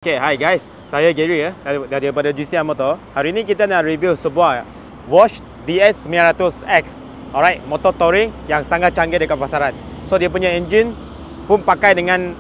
Okay, hi guys, saya Gary ya, daripada GCR Motor. Hari ini kita nak review sebuah Bosch DS900X. Alright, motor touring yang sangat canggih dekat pasaran. So dia punya engine pun pakai dengan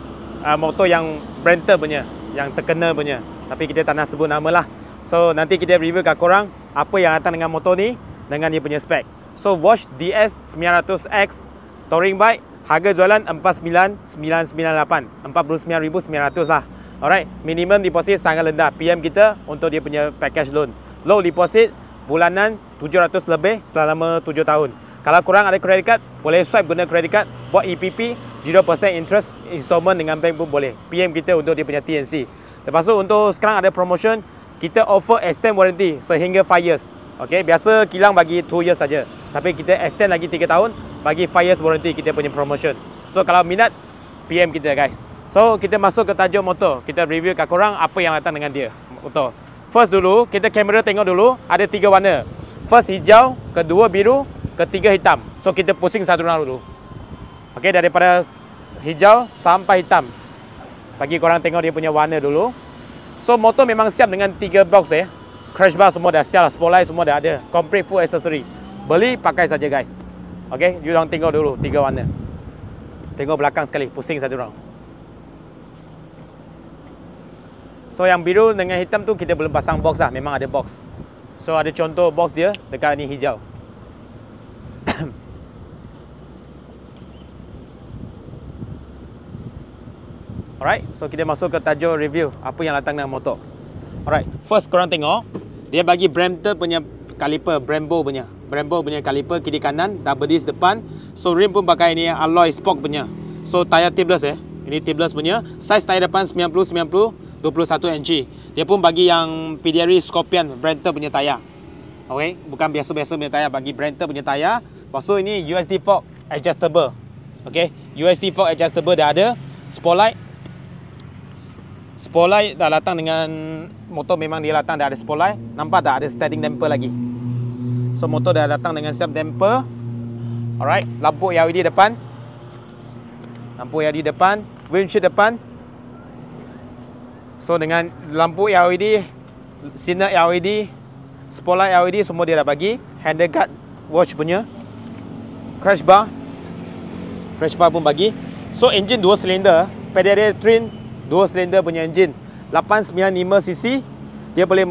motor yang Brenta punya, yang terkenal punya. Tapi kita tak nak sebut nama lah. So nanti kita review kat korang apa yang datang dengan motor ni, dengan dia punya spek. So Bosch DS900X touring bike, harga jualan 49,998, 49,900 lah. Alright, minimum deposit sangat rendah. PM kita untuk dia punya package loan. Low deposit bulanan 700 lebih selama 7 tahun. Kalau korang ada credit card, boleh swipe guna credit card, buat EPP 0% interest installment dengan bank pun boleh. PM kita untuk dia punya TNC. Lepas tu untuk sekarang ada promotion, kita offer extend warranty sehingga 5 years. Okay, biasa kilang bagi 2 years saja. Tapi kita extend lagi 3 tahun, bagi 5 years warranty kita punya promotion. So kalau minat, PM kita guys. So kita masuk ke tajuk motor. Kita review kat korang apa yang datang dengan dia motor. First dulu, kita kamera tengok dulu. Ada 3 warna. First hijau, kedua biru, ketiga hitam. So kita pusing satu round dulu. Okay, daripada hijau sampai hitam. Bagi korang tengok dia punya warna dulu. So motor memang siap dengan 3 box ya. Crash bar semua dah siap lah. Spotlight semua dah ada. Complete full accessory. Beli pakai saja guys. Okay, you orang tengok dulu 3 warna. Tengok belakang sekali, pusing satu round. So yang biru dengan hitam tu kita belum pasang box lah, memang ada box. So ada contoh box dia dekat ni hijau. Alright, so kita masuk ke tajuk review apa yang datang dengan motor. Alright, first korang tengok dia bagi Brembo punya kaliper, Brembo punya kaliper kiri kanan, double disc depan. So rim pun pakai ni alloy spoke punya. So tayar tubeless ini tubeless punya. Size tayar depan 90 21 inci. Dia pun bagi yang PDRE Scorpion Brenta punya tayar. Okay, bukan biasa-biasa punya tayar, bagi Brenta punya tayar. Lepas tu ini USD fork adjustable. Okay, USD fork adjustable dah ada. Spotlight dah datang dengan motor, memang dia datang dah ada spotlight. Nampak tak ada standing damper lagi. So motor dah datang dengan siap damper. Alright, lampu LED depan. Windshield depan. So dengan lampu LED, sinar LED, spotlight LED semua dia dah bagi. Handle guard watch punya. Crash bar pun bagi. So engine 2 silinder, PDRE twin 2 silinder punya engine, 895cc. Dia boleh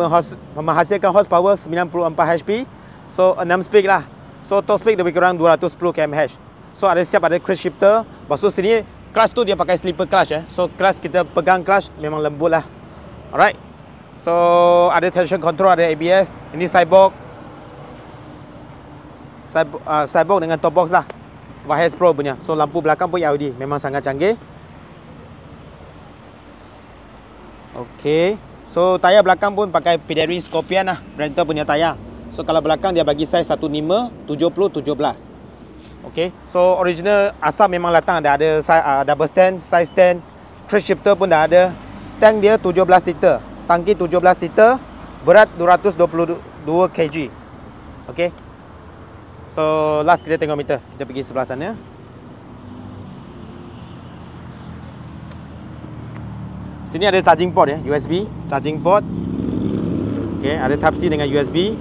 menghasilkan horsepower 94 HP. So 6 speed lah. So top speed lebih kurang 210 km/h. So ada cruise shifter. Lepas tu sini clutch tu dia pakai slipper clutch So clutch kita pegang clutch memang lembut lah. Alright. So ada traction control, ada ABS. Ini cyborg dengan top box lah. Vahez Pro punya. So lampu belakang pun LED, memang sangat canggih. Okay. So tayar belakang pun pakai PDRE Scorpion lah, Brenta punya tayar. So kalau belakang dia bagi size 15, 70, 17. Okay, so original asal memang datang ada double stand, side stand, cruise shifter pun dah ada. Tank dia 17 liter, tangki 17 liter, berat 222 kg. Okay, so last kita tengok meter. Kita pergi sebelah sana. Sini ada charging port USB charging port. Okay, ada Type-C dengan USB.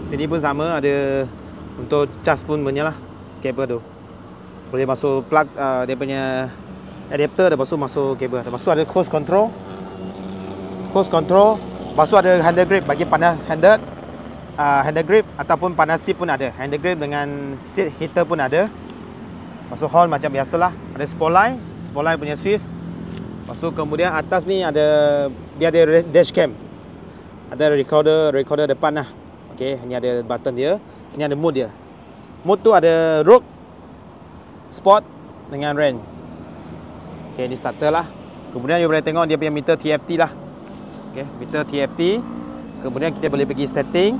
Sini pun sama, ada untuk charge phone punya lah. Kabel tu boleh masuk plug dia punya adapter, lepas tu masuk kabel. Lepas tu ada cruise control. Lepas tu ada handle grip bagi panas handle grip ataupun panas seat pun ada. Handle grip dengan seat heater pun ada. Lepas tu horn macam biasalah. Ada spotlight punya switch. Lepas tu kemudian atas ni ada dashcam. Ada recorder depan lah. Okay, ni ada button dia. Ini ada mode dia. Mode tu ada road, sport dengan range. Okay, ni starter lah. Kemudian you boleh tengok dia punya meter TFT lah. Okay, meter TFT. Kemudian kita boleh pergi setting.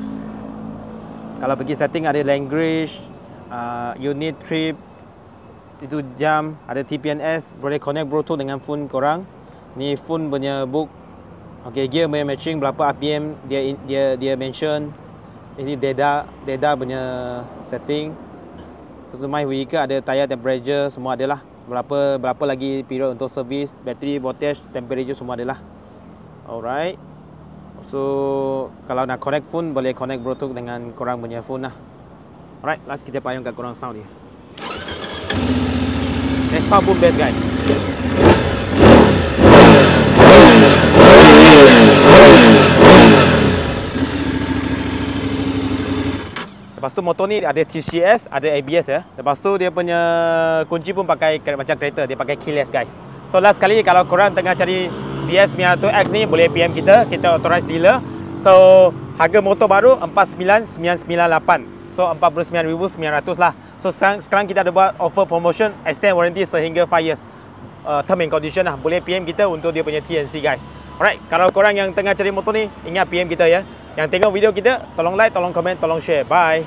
Kalau pergi setting ada language, unit, trip, itu jam, ada TPNS, boleh connect Bluetooth dengan phone korang. Ni phone punya book. Okay, gear punya matching, berapa RPM dia mention. Ini data punya setting. Terus my vehicle ada tayar temperature, semua ada lah. Berapa lagi period untuk servis, battery, voltage, temperature semua ada lah. Alright. So kalau nak connect phone, boleh connect Bluetooth dengan korang punya phone lah. Alright, last kita payung kat korang sound dia. Sound boom bass guys. Lepas tu motor ni ada TCS, ada ABS ya. Lepas tu dia punya kunci pun pakai macam kereta, dia pakai keyless guys. So last kali kalau korang tengah cari DS900X ni, boleh PM kita authorized dealer. So harga motor baru 49,998. So 49,900 lah. So sekarang kita ada buat offer promotion, extend warranty sehingga 5 years. Term and condition lah. Boleh PM kita untuk dia punya TNC guys. Alright, kalau korang yang tengah cari motor ni, ingat PM kita ya. Yang tengok video kita, tolong like, tolong komen, tolong share. Bye.